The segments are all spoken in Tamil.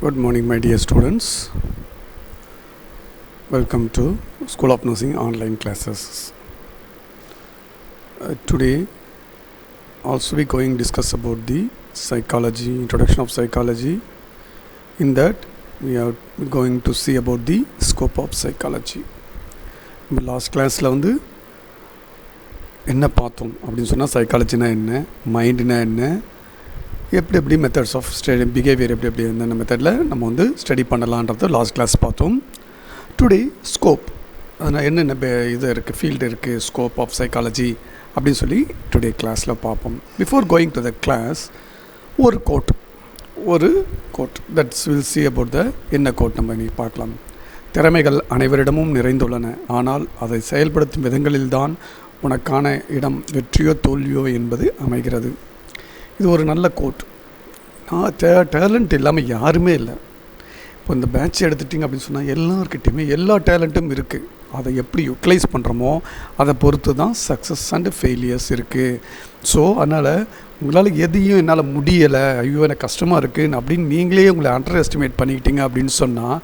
Good morning, my dear students. Welcome to School of Nursing online classes. Today, also we going to discuss about the psychology, introduction of psychology. In that, we are going to see about the scope of psychology. In last class, வந்து என்ன பார்த்தோம் அப்படின்னு சொன்னால் சைக்காலஜினா என்ன, மைண்டுனா என்ன, எப்படி மெத்தட்ஸ் ஆஃப் ஸ்டடி பிஹேவியர் எப்படி என்னென்ன மெத்தடில் நம்ம வந்து ஸ்டடி பண்ணலான்றது லாஸ்ட் கிளாஸ் பார்த்தோம். டுடே ஸ்கோப், அதனால் என்னென்ன இது இருக்குது, ஃபீல்டு இருக்குது, ஸ்கோப் ஆஃப் சைக்காலஜி அப்படின்னு சொல்லி டுடே கிளாஸில் பார்ப்போம். Before going to the class ஒரு quote that's will see about the என்ன கோட் நம்ம இன்றைக்கி பார்க்கலாம். திறமைகள் அனைவரிடமும் நிறைந்துள்ளன, ஆனால் அதை செயல்படுத்தும் விதங்களில்தான் உனக்கான இடம் வெற்றியோ தோல்வியோ என்பது அமைகிறது. இது ஒரு நல்ல கோட். நான் டேலண்ட் இல்லாமல் யாருமே இல்லை. இப்போ இந்த பேட்ச் எடுத்துட்டிங்க அப்படின்னு சொன்னால் எல்லாருக்கிட்டையுமே எல்லா டேலண்ட்டும் இருக்குது. அதை எப்படி யூட்டிலைஸ் பண்ணுறோமோ அதை பொறுத்து தான் சக்ஸஸ் அண்ட் ஃபெயிலியர்ஸ் இருக்குது. ஸோ அதனால் உங்களால் எதையும் என்னால் முடியலை, ஐயோ எனக்கு கஷ்டமாக இருக்குது அப்படின்னு நீங்களே உங்களை அண்டர் எஸ்டிமேட் பண்ணிக்கிட்டீங்க அப்படின்னு சொன்னால்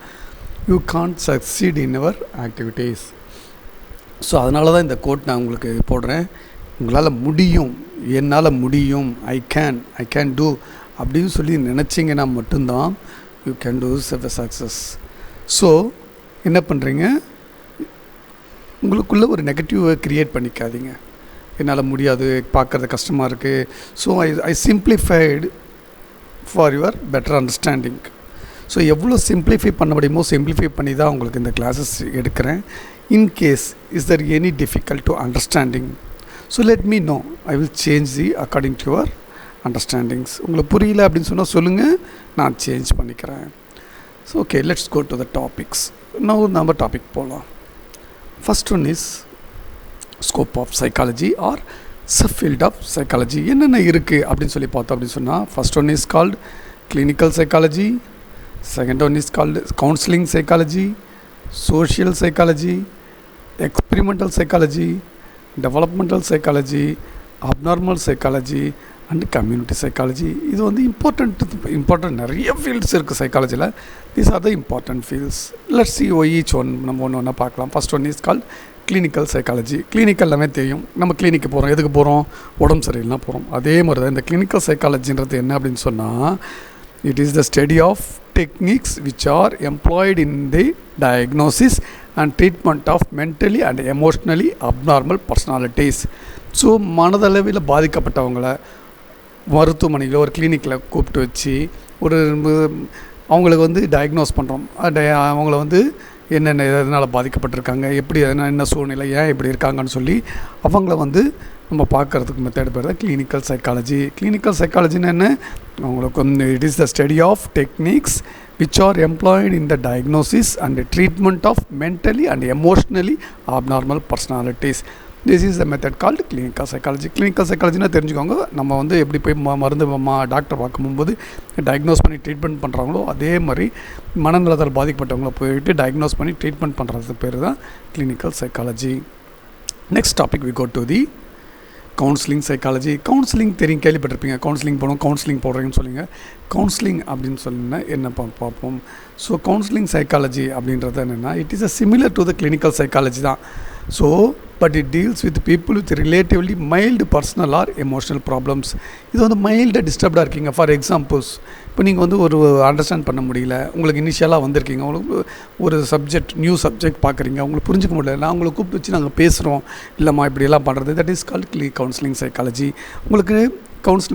you can't succeed in your activities. So அதனால தான் இந்த கோட் நான் உங்களுக்கு போடுறேன். உங்களால் முடியும், என்னால் முடியும், ஐ கேன் டூ அப்படின்னு சொல்லி நினச்சிங்கன்னா மட்டும்தான் you can do success. So என்ன பண்ணுறீங்க, உங்களுக்குள்ளே ஒரு நெகட்டிவை க்ரியேட் பண்ணிக்காதீங்க. என்னால் முடியாது, பார்க்குறது கஷ்டமாக இருக்குது. So I simplified for your better understanding. So எவ்வளோ சிம்ப்ளிஃபை பண்ண முடியுமோ சிம்ப்ளிஃபை பண்ணி தான் உங்களுக்கு இந்த கிளாஸஸ் எடுக்கிறேன். In case is there any difficult to understanding, so let me know, I will change the according to your understandings. உங்களுக்கு புரியல அப்படின்னு சொன்னால் சொல்லுங்கள், நான் சேஞ்ச் பண்ணிக்கிறேன். So okay, let's go to the topics. நம்ம டாபிக் போகலாம். First one is scope of psychology or subfield of psychology. என்னென்ன இருக்குது அப்படின்னு சொல்லி பார்த்தோம் அப்படின்னு சொன்னால், first one is called clinical psychology, second one is called counselling psychology, social psychology, experimental psychology, developmental psychology, abnormal psychology and community psychology. இது வந்து இம்பார்ட்டன்ட் நிறைய ஃபீல்ட்ஸ் இருக்குது சைக்காலஜியில். These are the important fields. Let's see each one நம்ம ஒன்று பார்க்கலாம். First one is called clinical psychology. Clinical எல்லாமே தெரியும், நம்ம கிளினிக்கு போகிறோம், எதுக்கு போகிறோம், உடம்பு சரியில்லைனா போகிறோம். அதே மாதிரி தான் இந்த கிளினிக்கல் சைக்காலஜின்றது என்ன அப்படின்னு சொன்னால், it is the study of techniques which are employed in the diagnosis and treatment of mentally and emotionally abnormal personalities. So மனதளவில் பாதிக்கப்பட்டவங்களை மருத்துவமனையில் ஒரு கிளினிக்கில் கூப்பிட்டு வச்சு அவங்களுக்கு வந்து டயக்னோஸ் பண்ணுறோம். அவங்கள வந்து என்னென்ன எதனால் பாதிக்கப்பட்டிருக்காங்க, எப்படி என்ன சூழ்நிலை, ஏன் இப்படி இருக்காங்கன்னு சொல்லி அவங்கள வந்து நம்ம பார்க்குறதுக்கு மெத்தட் பேர் தான் கிளினிக்கல் சைக்காலஜி. கிளினிக்கல் சைக்காலஜின்னு என்ன, அவங்களுக்கு வந்து it is the study of techniques which are employed in the diagnosis and the treatment of mentally and emotionally abnormal personalities. This is the method called clinical psychology. Clinical psychology தெரிஞ்சுக்கோங்க, நம்ம வந்து எப்படி போய் மருந்து டாக்டர் பார்க்கும்போது டயக்னோஸ் பண்ணி ட்ரீட்மெண்ட் பண்ணுறாங்களோ அதே மாதிரி மனநலத்தால் பாதிக்கப்பட்டவங்கள போயிட்டு டயக்னோஸ் பண்ணி ட்ரீட்மெண்ட் பண்ணுறது பேர் தான் clinical psychology. Next topic we go to the counselling psychology. Counselling தெரியும், கேள்விப்பட்டிருப்பீங்க. கவுன்சிலிங் போகணும், கவுன்சிலிங் போடுறீங்கன்னு சொல்லுங்க. கவுன்சிலிங் அப்படின்னு சொன்னா என்ன பார்ப்போம். ஸோ கவுன்சிலிங் சைக்காலஜி அப்படின்றது என்னென்னா, it is similar to the clinical psychology தான். So but it deals with people with relatively mild personal or emotional problems. இது வந்து மைல்டாக டிஸ்டர்ப்டாக இருக்கீங்க. ஃபார் எக்ஸாம்பிள்ஸ், இப்போ நீங்கள் வந்து ஒரு அண்டர்ஸ்டாண்ட் பண்ண முடியல, உங்களுக்கு இனிஷியலாக வந்திருக்கீங்க, உங்களுக்கு ஒரு நியூ சப்ஜெக்ட் பார்க்குறீங்க, உங்களுக்கு புரிஞ்சிக்க முடியல, நான் உங்களை கூப்பிட்டு வச்சு நாங்கள் பேசுகிறோம், இல்லைம்மா இப்படியெல்லாம் பண்ணுறது, that is called counselling psychology. உங்களுக்கு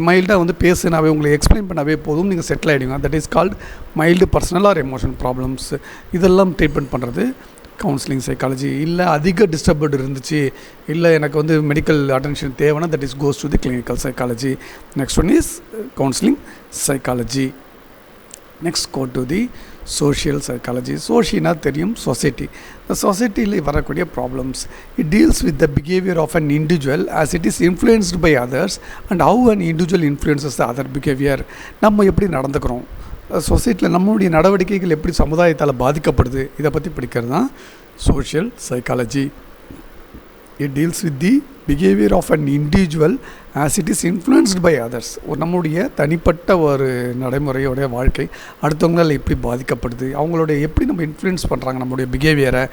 மைல்டாக வந்து பேசுனாவே, உங்களுக்கு எக்ஸ்பிளைன் பண்ணாவே போதும், நீங்கள் செட்டில் ஆகிடுங்க. That is called mild personal or emotional problems. இதெல்லாம் ட்ரீட்மெண்ட் பண்ணுறது கவுன்சிலிங் சைக்காலஜி. இல்லை அதிக டிஸ்டர்பட் இருந்துச்சு, இல்லை எனக்கு வந்து மெடிக்கல் அட்டென்ஷன் தேவைன்னா, that is goes to the clinical psychology. Next one is counselling psychology. Next go to the social psychology. சோஷியல்னா தெரியும், சொசைட்டி. இந்த சொசைட்டியில் வரக்கூடிய problems, it deals with the behaviour of an individual as it is influenced by others and how an individual influences the other behaviour. நம்ம எப்படி நடந்துக்கிறோம், சொசைட்டியில் நம்மளுடைய நடவடிக்கைகள் எப்படி சமுதாயத்தால் பாதிக்கப்படுது, இதை பற்றி படிக்கிறது தான் social psychology. It deals with the behaviour of an individual as it is influenced by others. நம்முடைய தனிப்பட்ட ஒரு நடைமுறையோடைய வாழ்க்கை அடுத்தவங்களால் எப்படி பாதிக்கப்படுது, அவங்களோட எப்படி நம்ம இன்ஃப்ளூயன்ஸ் பண்ணுறாங்க நம்மளுடைய பிஹேவியரை,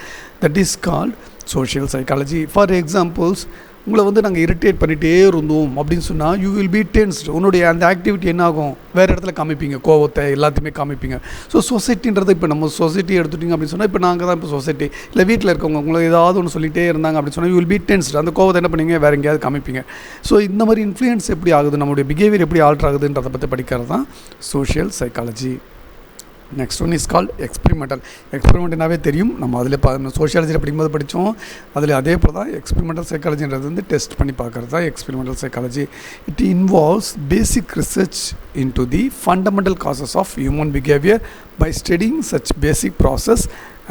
that is called social psychology. For examples, உங்களை வந்து நாங்கள் இரிட்டேட் பண்ணிகிட்டே இருந்தோம் அப்படின்னு சொன்னால் யூ வில் பி டென்ஸ்டு. உன்னுடைய அந்த ஆக்டிவிட்டி என்ன ஆகும், வேறு இடத்துல காமிப்பீங்க, கோவத்தை எல்லாத்தையுமே காமிப்பீங்க. ஸோ சொசைட்டின்றது இப்போ நம்ம சொசைட்டி எடுத்துட்டிங்க அப்படின்னு சொன்னால் இப்போ நாங்கள் தான் இப்போ சொசைட்டி இல்லை வீட்டில் இருக்கவங்க உங்களை ஏதாவது ஒன்று சொல்லிகிட்டே இருந்தாங்க அப்படின்னு சொன்னால் யூ வில் பி டென்ஸ்டு. அந்த கோவத்தை என்ன பண்ணுவீங்க, வேறு எங்கேயாவது காமிப்பீங்க. ஸோ இந்த மாதிரி இன்ஃப்ளூயன்ஸ் எப்படி ஆகுது, நம்மளுடைய பிஹேவியர் எப்படி ஆல்டர் ஆகுதுன்றதை பற்றி படிக்கிறது தான் social psychology. Next one is called experimental. எக்ஸ்பெரிமெண்ட்னாவே தெரியும், நம்ம அதில் சோஷியாலஜியில் படிக்கும்போது படித்தோம். அதில் அதே போல் தான் எக்ஸ்பெரிமெண்டல் சைக்காலஜின்றது வந்து டெஸ்ட் பண்ணி பார்க்குறது தான் experimental psychology. It involves basic research into the fundamental causes of human behaviour by studying such basic process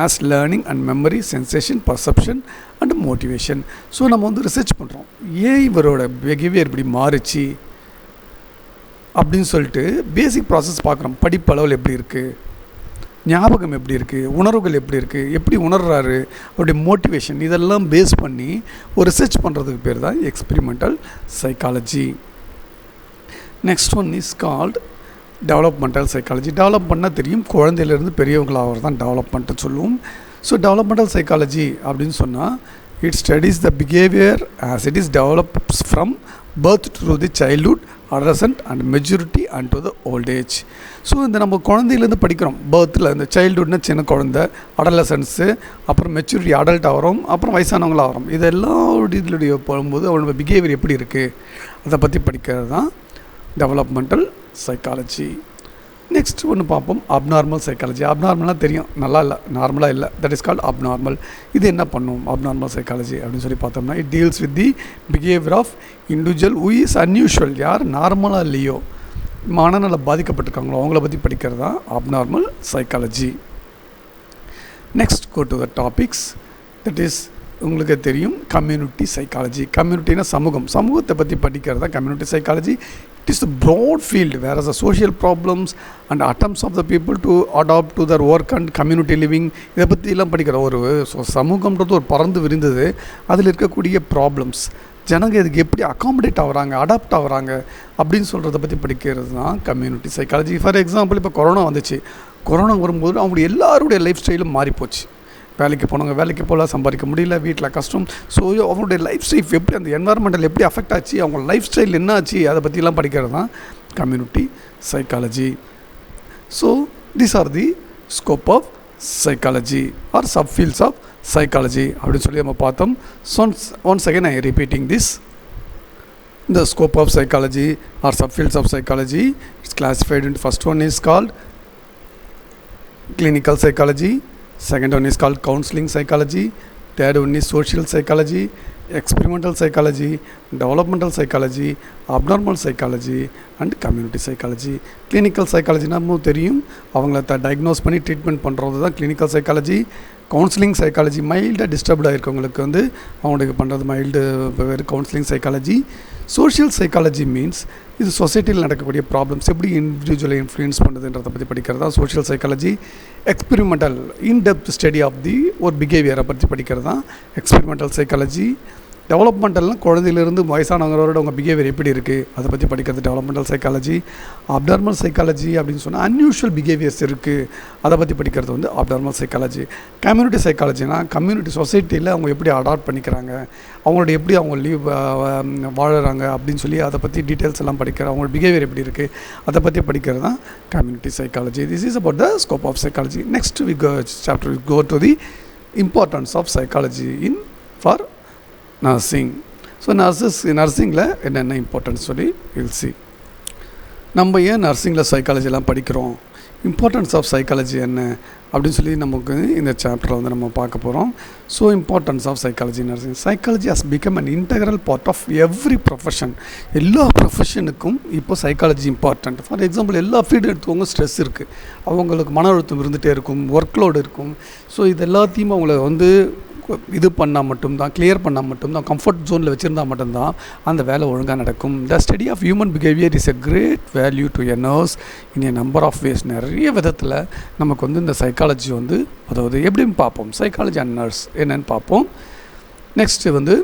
as learning and memory, sensation, perception and motivation. So நம்ம வந்து ரிசர்ச் பண்ணுறோம், ஏன் இவரோட பிஹேவியர் இப்படி மாறுச்சு அப்படின்னு சொல்லிட்டு பேசிக் ப்ராசஸ் பார்க்குறோம். படிப்பளவில் எப்படி இருக்குது, ஞாபகம் எப்படி இருக்குது, உணர்வுகள் எப்படி இருக்குது, எப்படி உணர்றாரு, அவருடைய மோட்டிவேஷன், இதெல்லாம் பேஸ் பண்ணி ஒரு ரிசர்ச் பண்ணுறதுக்கு பேர் தான் experimental psychology. Next one is called developmental psychology. Develop பண்ணால் தெரியும், குழந்தையிலேருந்து பெரியவங்களாக தான் டெவலப்மெண்ட்டு சொல்லுவோம். ஸோ டெவலப்மெண்டல் சைக்காலஜி அப்படின்னு சொன்னால் it studies the behaviour as it is develops from birth to the childhood, adolescent and maturity and to the old age. So இந்த நம்ம குழந்தையிலேருந்து படிக்கிறோம், பர்த்தில் இந்த சைல்டுஹுட்னா சின்ன குழந்தை, அடலசன்ஸு, அப்புறம் மெச்சூரிட்டி அடல்ட் ஆகிறோம், அப்புறம் வயசானவங்களாக ஆகிறோம். இதெல்லாம் இதுடைய போகும்போது அவனோட பிஹேவியர் எப்படி இருக்குது அதை பற்றி படிக்கிறது தான் டெவலப்மெண்டல் சைக்காலஜி. நெக்ஸ்ட் ஒன்று பார்ப்போம், அப்நார்மல் சைக்காலஜி. அப்நார்மலாக தெரியும், நல்லா இல்லை, நார்மலாக இல்லை, தட் இஸ் கால்ட் அப்நார்மல். இது என்ன பண்ணும் அப்நார்மல் சைக்காலஜி அப்படின்னு சொல்லி பார்த்தோம்னா it deals with the behaviour of individual who is unusual. யார் நார்மலாக இல்லையோ, மனநல பாதிக்கப்பட்டிருக்காங்களோ அவங்கள பற்றி படிக்கிறது தான் abnormal psychology. Next go to the topics, that is உங்களுக்கு தெரியும் கம்யூனிட்டி சைக்காலஜி. கம்யூனிட்டினா சமூகம், சமூகத்தை பற்றி படிக்கிறது தான் community psychology. It is a broad field, whereas the social problems and attempts of the people to adopt to their work and community living, இதை பற்றிலாம் படிக்கிற ஒரு சமூகம்ன்றது ஒரு பறந்து விரிந்தது. அதில் இருக்கக்கூடிய ப்ராப்ளம்ஸ், ஜனங்க இதுக்கு எப்படி அகாமடேட் ஆகுறாங்க, அடாப்ட் ஆகுறாங்க அப்படின்னு சொல்கிறத பற்றி படிக்கிறது தான் கம்யூனிட்டி சைக்காலஜி. ஃபார் எக்ஸாம்பிள், இப்போ கொரோனா வந்துச்சு. கொரோனா வரும்போது அவங்களுடைய எல்லாருடைய லைஃப் ஸ்டைலும் மாறிப்போச்சு. வேலைக்கு போனவங்க வேலைக்கு போகல, சம்பாதிக்க முடியல, வீட்டில் கஷ்டம். ஸோ அவங்களுடைய லைஃப் ஸ்டைல் எப்படி, அந்த என்வாரன்மெண்டல் எப்படி அஃபெக்ட் ஆச்சு, அவங்க லைஃப் ஸ்டைல் என்ன ஆச்சு, அதை பற்றிலாம் படிக்கிறது தான் community psychology. So these are the scope of psychology or subfields of psychology அப்படின்னு சொல்லி நம்ம பார்த்தோம். Once again I repeating this. The scope of psychology or subfields of psychology is classified into, first one is called clinical psychology, second one is called counseling psychology, third one is social psychology, experimental psychology, developmental psychology, abnormal psychology and community psychology. clinical psychology நம்ம தெரியும், அவங்கள டயக்னோஸ் பண்ணி ட்ரீட்மெண்ட் பண்ணுறது தான் clinical psychology. கவுன்சிலிங் சைக்காலஜி, மைல்டாக டிஸ்டர்ப்டாக இருக்கவங்களுக்கு வந்து அவங்களுக்கு பண்ணுறது மைல்டு வேறு counselling psychology. Social psychology means இது சொசைட்டியில் நடக்கக்கூடிய ப்ராப்ளம்ஸ் எப்படி இண்டிவிஜுவலை இன்ஃப்ளூயன்ஸ் பண்ணுறதுன்றதை பற்றி படிக்கிறது தான் social psychology. Experimental in depth study of the ஒரு பிஹேவியரை பற்றி படிக்கிறது தான் எக்ஸ்பெரிமெண்டல் சைக்காலஜி. டெவலப்மெண்டல்னால் குழந்தையிலேருந்து வயசானவங்களோட உங்கள் பிஹேவியர் எப்படி இருக்குது அதை பற்றி படிக்கிறது டெவலப்மெண்டல் சைக்காலஜி. அப்நார்மல் சைக்காலஜி அப்படின்னு சொன்னால் அன்யூஷுவல் பிஹேவியர்ஸ் இருக்குது, அதை பற்றி படிக்கிறது வந்து அப்நார்மல் சைக்காலஜி. கம்யூனிட்டி சைக்காலஜினா கம்யூனிட்டி சொசைட்டியில் அவங்க எப்படி அடாப்ட் பண்ணிக்கிறாங்க, அவங்களோட எப்படி அவங்க வாழுறாங்க அப்படின்னு சொல்லி அதை பற்றி டீட்டெயில்ஸ் எல்லாம் படிக்கிற, அவங்களோட பிஹேவியர் எப்படி இருக்குது அதை பற்றி படிக்கிறது தான் community psychology. This is about the scope of psychology. Next chapter we go to the importance of psychology in for nursing. ஸோ நர்சிங்கில் என்னென்ன இம்பார்ட்டன்ஸ் சொல்லி வில் சி. நம்ம ஏன் நர்சிங்கில் சைக்காலஜிலாம் படிக்கிறோம், இம்பார்ட்டன்ஸ் ஆஃப் சைக்காலஜி என்ன அப்படின்னு சொல்லி நமக்கு இந்த சாப்டரில் வந்து நம்ம பார்க்க போகிறோம். So importance of psychology nursing. Psychology has become an integral part of every profession. எல்லா ப்ரொஃபஷனுக்கும் இப்போ சைக்காலஜி இம்பார்ட்டன்ட். ஃபார் எக்ஸாம்பிள், எல்லா ஃபீல்டு எடுத்துக்கோங்க, ஸ்ட்ரெஸ் இருக்குது, அவங்களுக்கு மன அழுத்தம் இருந்துகிட்டே இருக்கும், ஒர்க் லோடு இருக்கும். ஸோ இது எல்லாத்தையும் அவங்கள வந்து இது பண்ணால் மட்டும்தான், கிளியர் பண்ணால் மட்டும்தான், கம்ஃபர்ட் ஜோனில் வச்சுருந்தா மட்டும்தான் அந்த வேலை ஒழுங்காக நடக்கும். The study of human behaviour is a great value to a nurse in a number of ways. நிறைய விதத்தில் நமக்கு வந்து இந்த சைக்காலஜி வந்து, அதாவது எப்படின்னு பார்ப்போம், சைக்காலஜி அண்ட் நர்ஸ் என்னென்னு பார்ப்போம். நெக்ஸ்ட்டு வந்து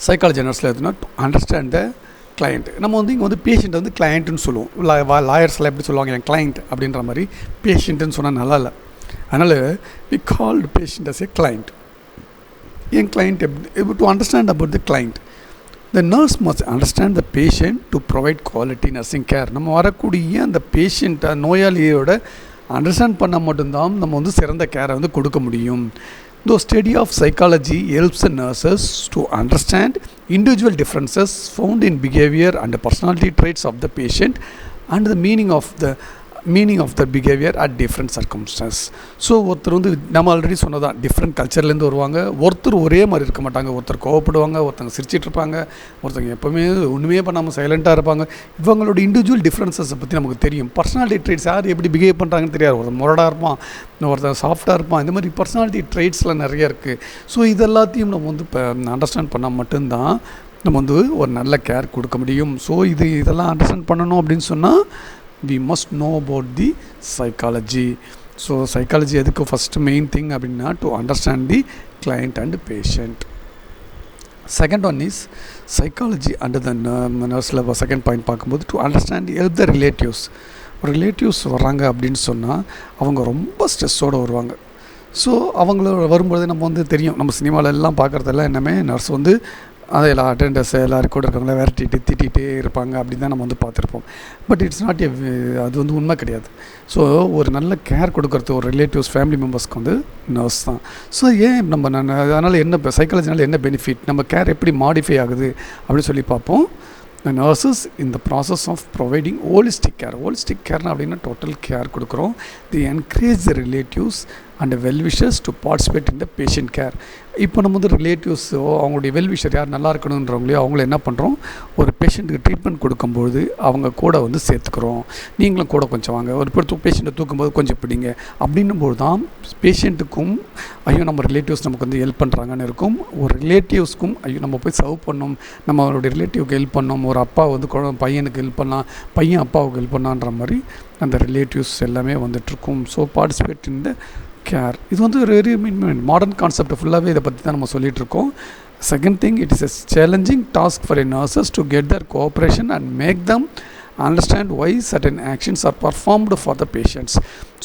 சைக்காலஜி நர்ஸில் எதுனா டு அண்டர்ஸ்டாண்ட் த கிளைண்ட். நம்ம வந்து இங்கே வந்து பேஷண்ட் வந்து கிளைண்ட்டுன்னு சொல்லுவோம். லாயர்ஸ்லாம் எப்படி சொல்லுவாங்க, என் கிளைண்ட் அப்படின்ற மாதிரி. பேஷண்ட்டுன்னு சொன்னால் நல்லா இல்லை. அதனால் we called patient as a client. என் கிளைண்ட் எப்படி to understand about the client. The nurse must understand the patient to provide quality nursing care. நம்ம வரக்கூடிய அந்த பேஷண்ட்டை, நோயாளியோட அண்டர்ஸ்டாண்ட் பண்ணால் மட்டும்தான் நம்ம வந்து சிறந்த கேரை வந்து கொடுக்க முடியும். The study of psychology helps the nurses to understand individual differences found in behavior and personality traits of the patient and the meaning of the behavior at different circumstances. So ஒருத்தர் வந்து நம்ம ஆல்ரெடி சொன்னதான், டிஃப்ரெண்ட் கல்ச்சர்லேருந்து வருவாங்க. ஒருத்தர் ஒரே மாதிரி இருக்க மாட்டாங்க. ஒருத்தர் கோவப்படுவாங்க, ஒருத்தங்க சிரிச்சிட்டு இருப்பாங்க, ஒருத்தங்க எப்போவுமே ஒன்றுமே பண்ணாமல் சைலண்ட்டாக இருப்பாங்க. இவங்களோட இண்டிவிஜுவல் டிஃப்ரென்சஸை பற்றி நமக்கு தெரியும். பர்சனாலிட்டி ட்ரைட்ஸ் யார் எப்படி பிஹேவ் பண்ணுறாங்கன்னு தெரியாது. ஒருத்தர் முரடாக இருப்பான், ஒருத்தர் சாஃப்டாக இருப்பான். இந்த மாதிரி பர்சனாலிட்டி ட்ரைட்ஸ்லாம் நிறைய இருக்குது. ஸோ இது எல்லாத்தையும் நம்ம வந்து இப்போ அண்டர்ஸ்டாண்ட் பண்ணால் மட்டும்தான் நம்ம வந்து ஒரு நல்ல கேர் கொடுக்க முடியும். ஸோ இதெல்லாம் அண்டர்ஸ்டாண்ட் பண்ணணும் அப்படின்னு சொன்னால் we must know about the psychology. So psychology எதுக்கு ஃபஸ்ட்டு மெயின் திங் அப்படின்னா to understand the client and patient. Second one is psychology under the nurse level. Second point பார்க்கும்போது to understand help the relatives வர்றாங்க அப்படின்னு சொன்னால் அவங்க ரொம்ப ஸ்ட்ரெஸ்ஸோடு வருவாங்க. ஸோ அவங்கள வரும்பொழுது நம்ம வந்து தெரியும், நம்ம சினிமாவில் எல்லாம் பார்க்குறதெல்லாம் என்னமே நர்ஸ் வந்து அதை எல்லா அட்டெண்டர்ஸ் எல்லோரும் கூட இருக்கவங்கள விரட்டிட்டு திட்டிகிட்டே இருப்பாங்க அப்படின்னு தான் நம்ம வந்து பார்த்துருப்போம். பட் இட்ஸ் நாட் அது வந்து உண்மை கிடையாது. ஸோ ஒரு நல்ல கேர் கொடுக்குறது ஒரு ரிலேட்டிவ்ஸ், ஃபேமிலி மெம்பர்ஸ்க்கு வந்து நர்ஸ் தான். ஸோ ஏன் நம்ம அதனால் என்ன சைக்காலஜினால் என்ன பெனிஃபிட், நம்ம கேர் எப்படி மாடிஃபை ஆகுது அப்படின்னு சொல்லி பார்ப்போம். The nurses in the process of providing holistic care அப்படின்னா டோட்டல் கேர் கொடுக்குறோம். They encourage the relatives and well-wishers to participate in the patient care. இப்போ நம்ம வந்து ரிலேட்டிவ்ஸோ அவங்களுடைய வெல்விஷர் யார் நல்லா இருக்கணுன்றவங்களையோ அவங்கள என்ன பண்ணுறோம், ஒரு பேஷண்ட்டுக்கு ட்ரீட்மெண்ட் கொடுக்கும்போது அவங்க கூட வந்து சேர்த்துக்கிறோம். நீங்களும் கூட கொஞ்சம் வாங்க, ஒரு பேஷண்ட்டை தூக்கும்போது கொஞ்சம் பிடிங்க அப்படின்னும்போது தான் பேஷண்ட்டுக்கும் ஐயோ நம்ம ரிலேட்டிவ்ஸ் நமக்கு வந்து ஹெல்ப் பண்ணுறாங்கன்னு இருக்கும். ஒரு ரிலேட்டிவ்ஸ்க்கும் ஐயோ நம்ம போய் சர்வ் பண்ணோம், நம்ம அவருடைய ரிலேட்டிவ்க்கு ஹெல்ப் பண்ணோம், ஒரு அப்பா வந்து பையனுக்கு ஹெல்ப் பண்ணலாம், பையன் அப்பாவுக்கு ஹெல்ப் பண்ணான்ற மாதிரி அந்த ரிலேட்டிவ்ஸ் எல்லாமே வந்துட்டுருக்கும். So participate in the care. இது வந்து வெரி மாடர்ன் கான்செப்ட். ஃபுல்லாகவே இதை பற்றி தான் நம்ம சொல்லிகிட்ருக்கோம். Second thing, it is a challenging task for a nurses to get their cooperation and make them understand why certain actions are performed for the patients.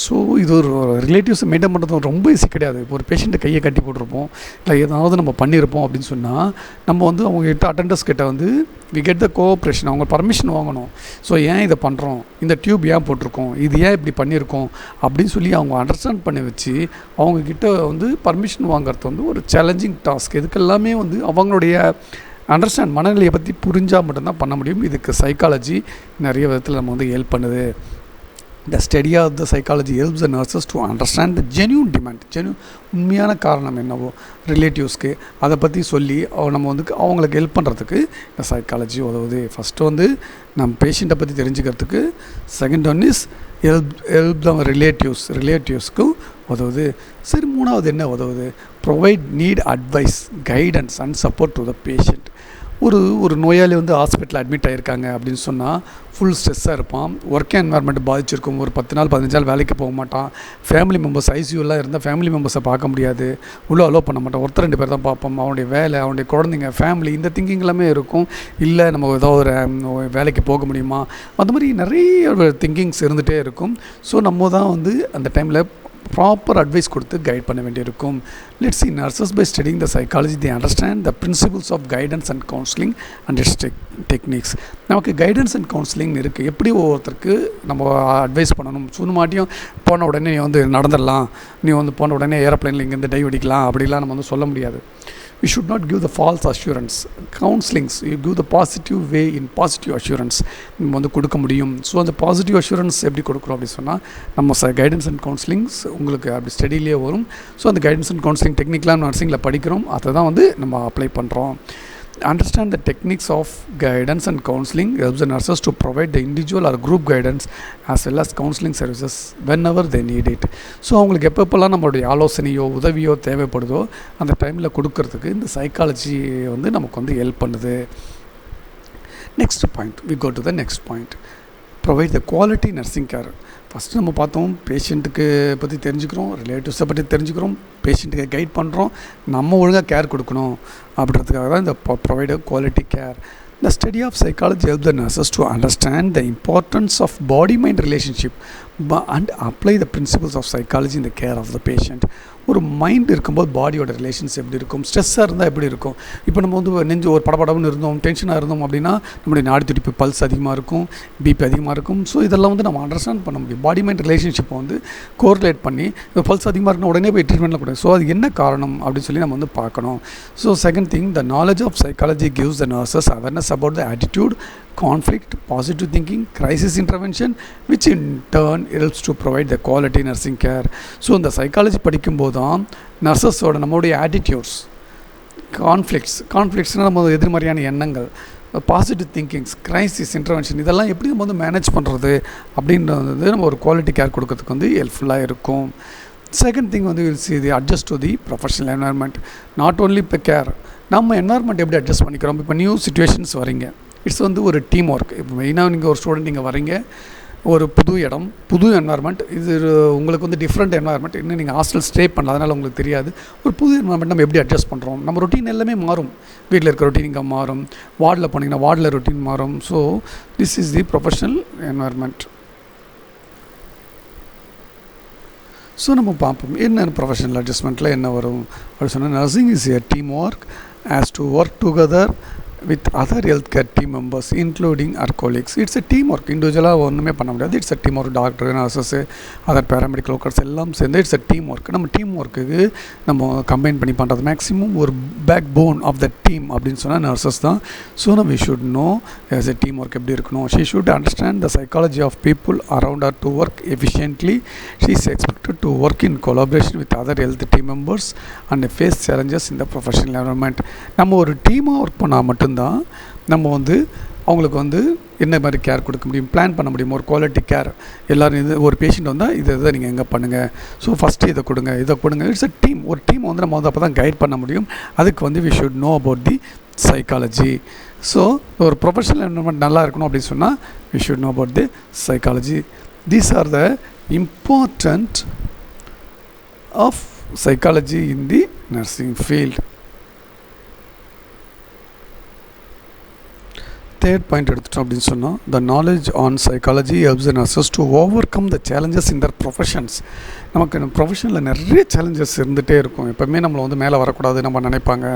ஸோ இது ஒரு ரிலேட்டிவ்ஸை மெயின்டைன் பண்ணுறது ரொம்ப ஈஸி கிடையாது. இப்போ ஒரு பேஷண்ட்டை கையை கட்டி போட்டிருப்போம், இல்லை ஏதாவது நம்ம பண்ணியிருப்போம் அப்படின்னு சொன்னால் நம்ம வந்து அவங்ககிட்ட அட்டெண்டர்ஸ் கிட்ட வந்து வி கெட் த கோஆப்ரேஷன், அவங்க பர்மிஷன் வாங்கணும். ஸோ ஏன் இதை பண்ணுறோம், இந்த டியூப் ஏன் போட்டிருக்கோம், இது ஏன் இப்படி பண்ணியிருக்கோம் அப்படின்னு சொல்லி அவங்க அண்டர்ஸ்டாண்ட் பண்ணி வச்சு அவங்கக்கிட்ட வந்து பர்மிஷன் வாங்குறது வந்து ஒரு சேலஞ்சிங் டாஸ்க். இதுக்கெல்லாமே வந்து அவங்களுடைய அண்டர்ஸ்டாண்ட் மனநிலையை பற்றி புரிஞ்சால் மட்டும்தான் பண்ண முடியும். இதுக்கு சைக்காலஜி நிறைய விதத்தில் நம்ம வந்து ஹெல்ப் பண்ணுது. The study of the psychology helps the nurses to understand the genuine demand, உண்மையான காரணம் என்னவோ ரிலேட்டிவ்ஸ்க்கு அதை பற்றி சொல்லி நம்ம வந்து அவங்களுக்கு ஹெல்ப் பண்ணுறதுக்கு இந்த சைக்காலஜி உதவுது. ஃபஸ்ட்டு வந்து நம்ம பேஷண்ட்டை பற்றி தெரிஞ்சுக்கிறதுக்கு, second one is help the ரிலேட்டிவ்ஸ்க்கும் உதவுது. சரி, மூணாவது என்ன உதவுது, provide need advice, guidance and support to the patient. ஒரு நோயாளி வந்து ஹாஸ்பிட்டலில் அட்மிட் ஆகியிருக்காங்க அப்படின்னு சொன்னால் ஃபுல் ஸ்ட்ரெஸ்ஸாக இருப்பான், ஒர்க் என்வாயர்மெண்ட் பாதிச்சிருக்கும், ஒரு 10 நாள் 15 நாள் வேலைக்கு போக மாட்டான், ஃபேமிலி மெம்பர்ஸ் ஐசியூலாம் இருந்தால் ஃபேமிலி மெம்பர்ஸை பார்க்க முடியாது, உள்ளே அலோவ் பண்ண மாட்டான், ஒருத்தர் 2 பேர் தான் பார்ப்போம், அவனுடைய வேலை, அவனுடைய குழந்தைங்க, ஃபேமிலி, இந்த திங்கிங் எல்லாமே இருக்கும். இல்லை நம்ம ஏதோ ஒரு வேலைக்கு போக முடியுமா, அந்த மாதிரி நிறைய திங்கிங்ஸ் இருந்துகிட்டே இருக்கும். ஸோ நம்ம தான் வந்து அந்த டைமில் ப்ராப்பர் அட்வைஸ் கொடுத்து கைட் பண்ண வேண்டியிருக்கும். Let's see nurses by studying the psychology they understand the principles of guidance and counseling and its techniques. நமக்கு கைடன்ஸ் அண்ட் கவுன்சிலிங் இருக்குது. எப்படி ஒவ்வொருத்தருக்கு நம்ம அட்வைஸ் பண்ணணும், சும்மாட்டியும் போன உடனே நீ வந்து நடந்துடலாம், நீ வந்து போன உடனே ஏரோப்ளைனில் இங்கேருந்து டைவ் அடிக்கலாம் அப்படிலாம் நம்ம வந்து சொல்ல முடியாது. We should not give the false assurance. Counselings, you give the positive way in positive assurance நம்ம வந்து கொடுக்க முடியும். ஸோ அந்த பாசிட்டிவ் அஷூரன்ஸ் எப்படி கொடுக்குறோம் அப்படின்னு சொன்னால் நம்ம கைடன்ஸ் அண்ட் கவுன்சிலிங்ஸ் உங்களுக்கு அப்படி ஸ்டடியிலே வரும். ஸோ அந்த கைடன்ஸ் அண்ட் கவுன்சிலிங் டெக்னிக்லாம் நர்சிங்கில் படிக்கிறோம், அதை தான் வந்து நம்ம அப்ளை பண்ணுறோம். Understand the techniques of guidance and counseling helps the nurses to provide the individual or group guidance as well as counseling services whenever they need it. So அவங்களுக்கு எப்பப்பெல்லாம் நம்மளுடைய ஆலோசனையோ உதவியோ தேவைப்படுதோ அந்த டைமில் கொடுக்கறதுக்கு இந்த சைக்காலஜி வந்து நமக்கு வந்து ஹெல்ப் பண்ணுது. Next point, we go to the next point. Provide the quality nursing care. First நம்ம பார்த்தோம், பேஷண்ட்டுக்கு பற்றி தெரிஞ்சுக்கிறோம், ரிலேட்டிவ்ஸை பற்றி தெரிஞ்சுக்கிறோம், பேஷண்ட்டுக்கு கைட் பண்ணுறோம், நம்ம ஒழுங்காக கேர் கொடுக்கணும் அப்படின்றதுக்காக தான் இந்த provide quality care. The study of psychology helps the nurses to understand the importance of body-mind relationship and apply the principles of psychology in the care of the patient. ஒரு மைண்ட் இருக்கும்போது பாடியோட ரிலேஷன்ஸ் எப்படி இருக்கும், ஸ்ட்ரெஸ்ஸாக இருந்தால் எப்படி இருக்கும். இப்போ நம்ம வந்து நெஞ்சு ஒரு படபடம்னு இருந்தோம், டென்ஷனாக இருந்தோம் அப்படின்னா நம்மளுடைய நாடி துடிப்பு, பல்ஸ் அதிகமாக இருக்கும், பிபி அதிகமாக இருக்கும். ஸோ இதெல்லாம் வந்து நம்ம அண்டர்ஸ்டாண்ட் பண்ண முடியும். பாடி மைண்ட் ரிலேஷன்ஷிப்பை வந்து கோரிலேட் பண்ணி இப்போ பல்ஸ் அதிகமாக இருக்குன்னா உடனே போய் ட்ரீட்மெண்ட்டில் கூட ஸோ அது என்ன காரணம் அப்படின்னு சொல்லி நம்ம வந்து பார்க்கணும். So second thing, the knowledge of psychology gives the nurses awareness about the attitude, conflict, positive thinking, crisis intervention, which in turn helps to provide the quality nursing care. So இந்த சைக்காலஜி படிக்கும்போது தான் நர்சஸோட நம்மளுடைய ஆட்டிடியூட்ஸ், கான்ஃப்ளிக்ட்ஸ்னால் நம்ம எதிர்மறையான எண்ணங்கள், பாசிட்டிவ் திங்கிங்ஸ், கிரைசிஸ் இன்டர்வென்ஷன், இதெல்லாம் எப்படி நம்ம வந்து மேனேஜ் பண்ணுறது அப்படின்றது நம்ம ஒரு குவாலிட்டி கேர் கொடுக்கறதுக்கு வந்து ஹெல்ப்ஃபுல்லாக இருக்கும். செகண்ட் திங் வந்து will see the adjust to the professional environment. Not only இப்போ கேர், நம்ம என்வாயர்மெண்ட் எப்படி அட்ஜஸ்ட் பண்ணிக்கிறோம். இப்போ நியூ சிச்சுவேஷன்ஸ் வரீங்க, இட்ஸ் வந்து ஒரு டீம் ஒர்க். இப்போ மெயினாக நீங்கள் ஒரு ஸ்டூடெண்ட் நீங்கள் வரீங்க, ஒரு புது இடம், புது என்வாயர்மெண்ட், இது உங்களுக்கு வந்து டிஃப்ரெண்ட் என்வாயர்மெண்ட், இன்னும் நீங்கள் ஹாஸ்டல் ஸ்டே பண்ணல, அதனால் உங்களுக்கு தெரியாது. ஒரு புது என்வாயர்மெண்ட் நம்ம எப்படி அட்ஜஸ்ட் பண்ணுறோம். நம்ம ரொட்டீன் எல்லாமே மாறும், வீட்டில் இருக்க ரொட்டீன் இங்கே மாறும், வார்டில் போனீங்கன்னா வார்டில் ரொட்டீன் மாறும். So this is the professional environment. So நம்ம பார்ப்போம் என்ன ப்ரொஃபஷனல் அட்ஜஸ்ட்மெண்ட்டில் என்ன வரும் அப்படின்னு சொன்னால், nursing is a team work as to work together with other healthcare team members including our colleagues. It's a team work. இண்டிவிஜுவலாக ஒன்றுமே பண்ண முடியாது. It's a team work. Doctor, nurses, other paramedical workers எல்லாம் சேர்ந்து இட்ஸ் அ டீம் ஒர்க். நம்ம டீம் ஒர்க்குக்கு நம்ம கம்பைன் பண்ணி பண்ணுறது மேக்ஸிமம் ஒரு backbone of the team அப்படின்னு சொன்னால் நர்சஸ் தான். ஸோ நம்ம should know as a team work எப்படி இருக்கணும். She should understand the psychology of people around her to work efficiently. She is expected to work in collaboration with other health team members and face challenges in the professional environment. நம்ம ஒரு டீமாக ஒர்க் பண்ணால் மட்டும்தான் நம்ம வந்து அவங்களுக்கு வந்து என்ன மாதிரி கேர் கொடுக்க முடியும், பிளான் பண்ண முடியும். ஒரு குவாலிட்டி கேர் எல்லோரும் இது ஒரு பேஷண்ட் வந்தால் இதை நீங்கள் எங்கே பண்ணுங்கள், ஸோ ஃபஸ்ட்டு இதை கொடுங்க, இதை கொடுங்க. It's a team. ஒரு டீம் வந்து நம்ம வந்து அப்போ தான் கைட் பண்ண முடியும். அதுக்கு வந்து we should know about the psychology. So ஒரு ப்ரொஃபஷனல் என்வரன்மெண்ட் நல்லா இருக்கணும் அப்படின்னு சொன்னால் we should know about the psychology. These are the important of psychology in the nursing field. Third point எடுத்துட்டோம் அப்படின்னு சொன்னால், the knowledge on psychology helps the nurses to overcome the challenges in their professions. நமக்கு ப்ரொஃபஷனில் நிறைய சேலஞ்சஸ் இருந்துகிட்டே இருக்கும். எப்போவுமே நம்மளை வந்து மேலே வரக்கூடாது நம்ம நினைப்பாங்க,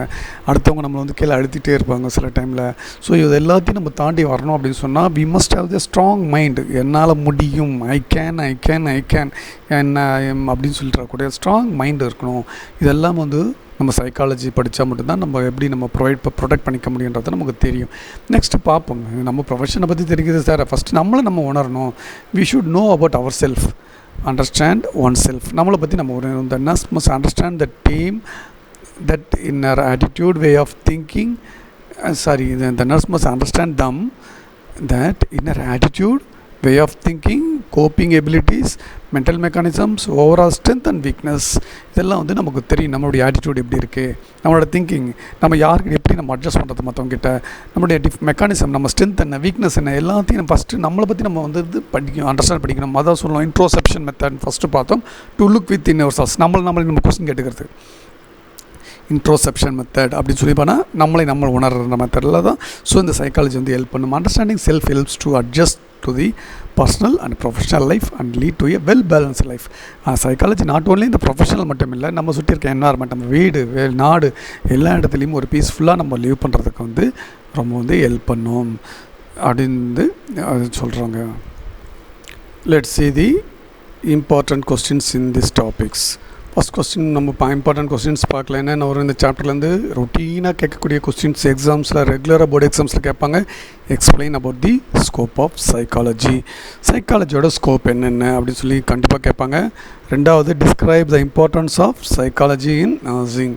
அடுத்தவங்க நம்மளை வந்து கீழே அழுத்திட்டே இருப்பாங்க சில டைமில். ஸோ இது எல்லாத்தையும் நம்ம தாண்டி வரணும் அப்படின்னு சொன்னால் we must have the strong mind. என்னால் முடியும், ஐ கேன் என்ன அப்படின்னு சொல்லிட்டு ஸ்ட்ராங் மைண்ட் இருக்கணும். இதெல்லாம் வந்து நம்ம சைக்காலஜி படித்தா மட்டும்தான் நம்ம எப்படி நம்ம ப்ரொடெக்ட் பண்ணிக்க முடியுன்றது நமக்கு தெரியும். நெக்ஸ்ட்டு பார்ப்போம், நம்ம ப்ரொஃபஷனை பற்றி தெரியுது சார். ஃபஸ்ட்டு நம்மளை நம்ம உணரணும். We should know about our self, understand oneself. நம்மளை பற்றி நம்ம ஒரு the nurse must understand the team, that inner attitude, way of thinking. the nurse must understand them, that inner attitude, way of thinking, coping abilities, mental mechanisms, overall strength and weakness. இதெல்லாம் வந்து நமக்கு தெரியும். நம்மளுடைய ஆட்டிடியூட் எப்படி இருக்குது, நம்மளோட திங்கிங், நம்ம யாருக்கு எப்படி நம்ம அட்ஜஸ்ட் பண்ணுறது மற்றவங்ககிட்ட, நம்மளுடைய மெக்கானிசம், நம்ம ஸ்ட்ரென்த் என்ன, வீக்னஸ் என்ன, எல்லாத்தையும் நம்ம ஃபஸ்ட்டு நம்மளை பற்றி நம்ம வந்து படிக்கணும், அண்டர்ஸ்டாண்ட் படிக்கணும். அதான் சொல்லணும் இன்ட்ரோசெப்ஷன் மெத்தட் ஃபஸ்ட்டு பார்த்தோம். To look with in your self. நம்மளை நம்ம கொஸ்டின் கேட்டுக்கிறது இன்ட்ரோசெப்ஷன் மெத்தட் அப்படின்னு சொல்லி பண்ணால் நம்ம உணர்கிற மெத்தடில் தான். ஸோ இந்த சைக்காலஜி வந்து ஹெல்ப் பண்ணும். Understanding self helps to adjust to the personal and professional life and lead to a well balanced life. Psychology not only இந்த ப்ரொஃபஷனல் மட்டும் இல்லை, நம்ம சுற்றி இருக்க என்வாயர்மெண்ட், நம்ம வீடு, நாடு, எல்லா இடத்துலையும் ஒரு பீஸ்ஃபுல்லாக நம்ம லீவ் பண்ணுறதுக்கு வந்து ரொம்ப வந்து ஹெல்ப் பண்ணும் அப்படின்னு சொல்கிறாங்க. Let's see the important questions in these topics. First question நம்ம இம்பார்ட்டன்ட் கொஸ்டின்ஸ் பார்க்கலாம். என்னென்ன வரும் இந்த சாப்டர்லேருந்து ரொட்டீனாக கேட்கக்கூடிய கொஸ்டின்ஸ் எக்ஸாம்ஸில், ரெகுலராக போர்டு எக்ஸாம்ஸில் கேட்பாங்க. Explain about the scope of psychology. சைக்காலஜியோட ஸ்கோப் என்னென்ன அப்படின்னு சொல்லி கண்டிப்பாக கேட்பாங்க. ரெண்டாவது, describe the importance of psychology in nursing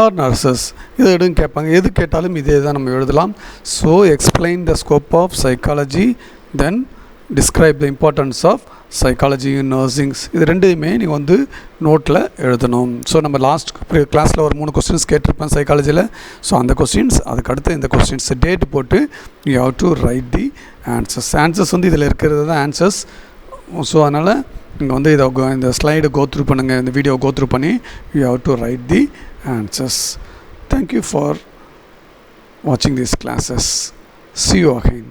or nurses. இது எதுவும் கேட்பாங்க. எது கேட்டாலும் இதே தான் நம்ம எழுதலாம். So explain the scope of psychology, then describe the importance of psychology, nursings இது ரெண்டையுமே நீங்கள் வந்து நோட்டில் எழுதணும். ஸோ நம்ம லாஸ்ட் கிளாஸில் ஒரு 3 கொஸ்டின்ஸ் கேட்டிருப்பேன் சைக்காலஜியில். ஸோ அந்த கொஸ்டின்ஸ் அதுக்கடுத்து இந்த கொஸ்டின்ஸ் டேட் போட்டு you have to write the answers வந்து இதில் இருக்கிறது தான் ஆன்சர்ஸ். ஸோ அதனால் நீங்கள் வந்து இந்த ஸ்லைடை கோத்ரூ பண்ணுங்கள், இந்த வீடியோ கோத்ரூ பண்ணி you have to write the answers. Thank you for watching these classes. See you again.